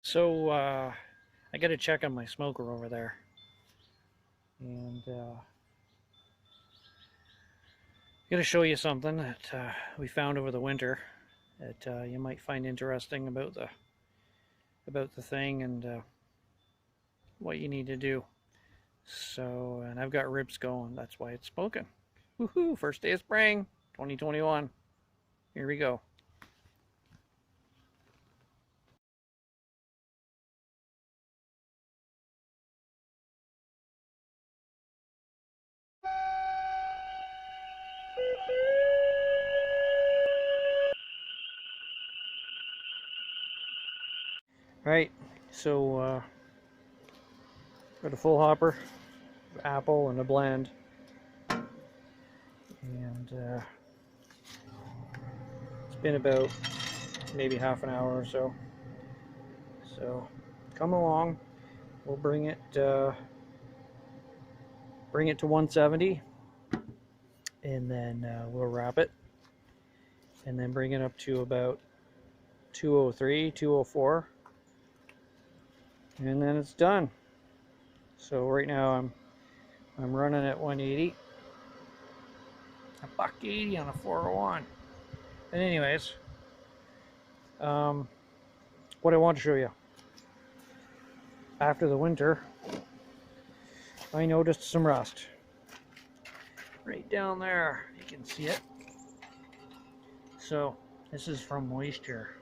So I got to check on my smoker over there, and got to show you something that we found over the winter that you might find interesting about the thing and what you need to do. So, and I've got ribs going. That's why it's smoking. Woohoo! First day of spring, 2021. Here we go. All right, so got a full hopper, apple, and a blend, and it's been about maybe half an hour or so. So come along. We'll bring it to 170, and then we'll wrap it, and then bring it up to about 203, 204, and then it's done. So right now I'm running at 180, a buck 80 on a 401. And anyways, what I want to show you, after the winter, I noticed some rust right down there. You can see it. So this is from moisture.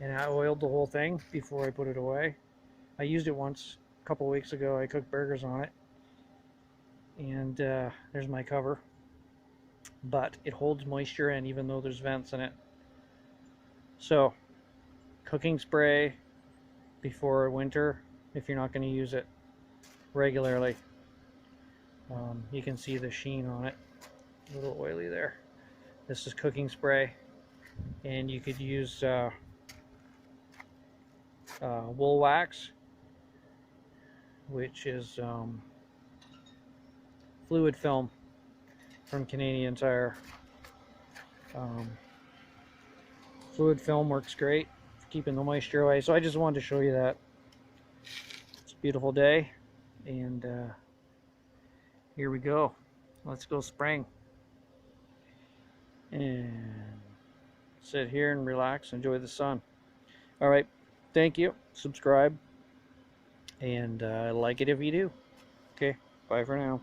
And I oiled the whole thing before I put it away. I used it once a couple weeks ago. I cooked burgers on it, and there's my cover, but it holds moisture in even though there's vents in it. So cooking spray before winter if you're not going to use it regularly. You can see the sheen on it, a little oily there. This is cooking spray, and you could use wool wax, which is fluid film from Canadian Tire. Fluid film works great for keeping the moisture away. So I just wanted to show you that. It's a beautiful day, and here we go. Let's go spraying and sit here and relax, enjoy the sun. All right, thank you. Subscribe, and like it if you do. Okay, bye for now.